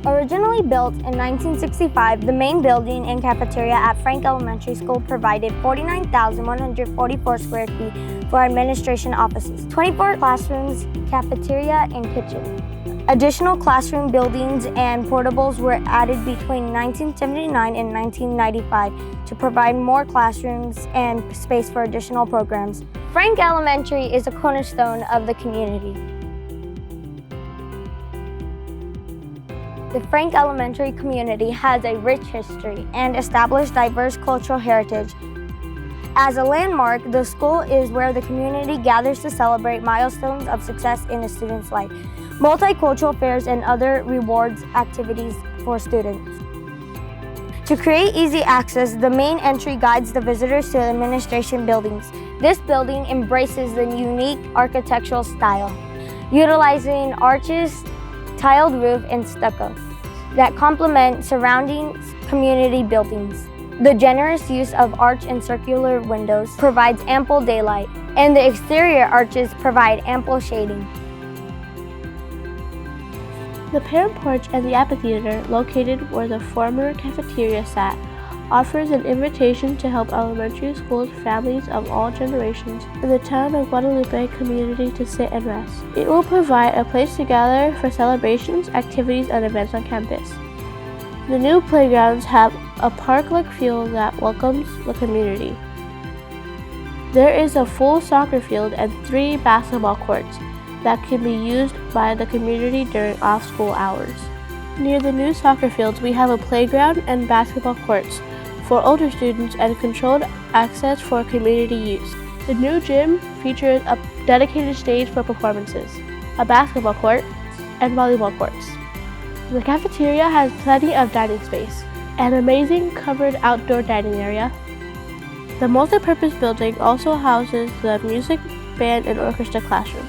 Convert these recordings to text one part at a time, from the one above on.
Originally built in 1965, the main building and cafeteria at Frank Elementary School provided 49,144 square feet for administration offices, 24 classrooms, cafeteria, and kitchen. Additional classroom buildings and portables were added between 1979 and 1995 to provide more classrooms and space for additional programs. Frank Elementary is a cornerstone of the community. The Frank Elementary community has a rich history and established diverse cultural heritage. As a landmark, the school is where the community gathers to celebrate milestones of success in a student's life, multicultural fairs, and other rewards activities for students. To create easy access, the main entry guides the visitors to the administration buildings. This building embraces the unique architectural style, utilizing arches, tiled roof, and stucco that complement surrounding community buildings. The generous use of arch and circular windows provides ample daylight, and the exterior arches provide ample shading. The parent porch and the amphitheater, located where the former cafeteria sat, offers an invitation to help elementary school families of all generations in the town of Guadalupe community to sit and rest. It will provide a place to gather for celebrations, activities, and events on campus. The new playgrounds have a park-like feel that welcomes the community. There is a full soccer field and 3 basketball courts that can be used by the community during off-school hours. Near the new soccer fields, we have a playground and basketball courts for older students and controlled access for community use. The new gym features a dedicated stage for performances, a basketball court, and volleyball courts. The cafeteria has plenty of dining space, an amazing covered outdoor dining area. The multi-purpose building also houses the music, band, and orchestra classroom.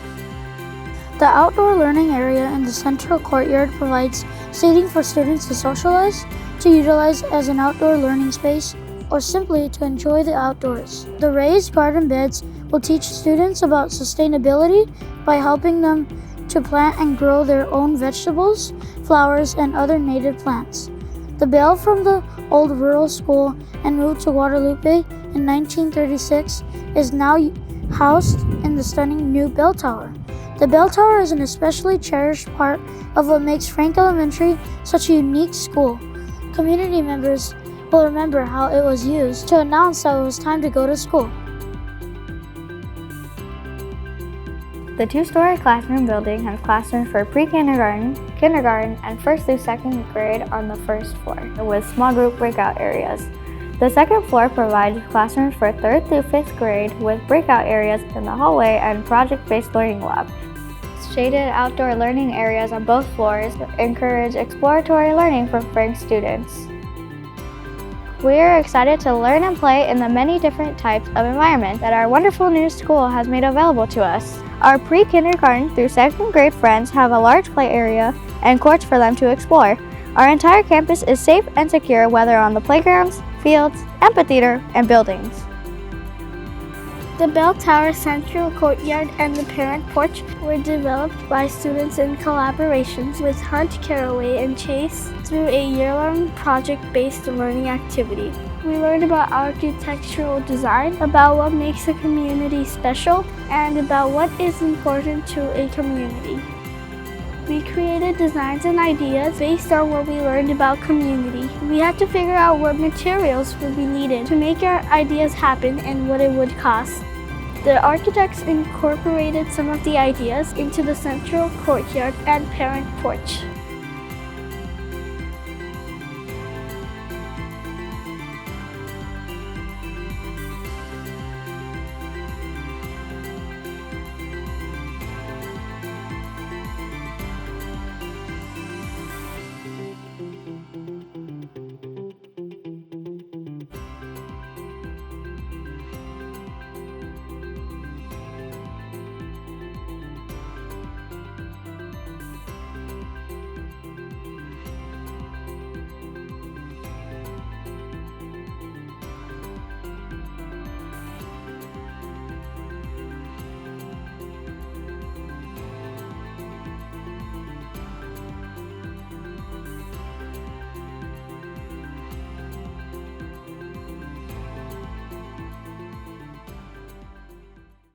The outdoor learning area in the central courtyard provides seating for students to socialize, to utilize as an outdoor learning space, or simply to enjoy the outdoors. The raised garden beds will teach students about sustainability by helping them to plant and grow their own vegetables, flowers, and other native plants. The bell from the old rural school and moved to Guadalupe in 1936 is now housed in the stunning new bell tower. The bell tower is an especially cherished part of what makes Frank Elementary such a unique school. Community members will remember how it was used to announce that it was time to go to school. The 2-story classroom building has classrooms for pre-kindergarten, kindergarten, and 1st through 2nd grade on the 1st floor, with small group breakout areas. The 2nd floor provides classrooms for 3rd through 5th grade with breakout areas in the hallway and project-based learning lab. Shaded outdoor learning areas on both floors encourage exploratory learning for Frank students. We are excited to learn and play in the many different types of environments that our wonderful new school has made available to us. Our pre-kindergarten through 2nd grade friends have a large play area and courts for them to explore. Our entire campus is safe and secure, whether on the playgrounds, fields, amphitheater, and buildings. The bell tower, central courtyard, and the parent porch were developed by students in collaborations with Hunt, Caraway, and Chase through a year-long project-based learning activity. We learned about architectural design, about what makes a community special, and about what is important to a community. We created designs and ideas based on what we learned about community. We had to figure out what materials would be needed to make our ideas happen and what it would cost. The architects incorporated some of the ideas into the central courtyard and parent porch.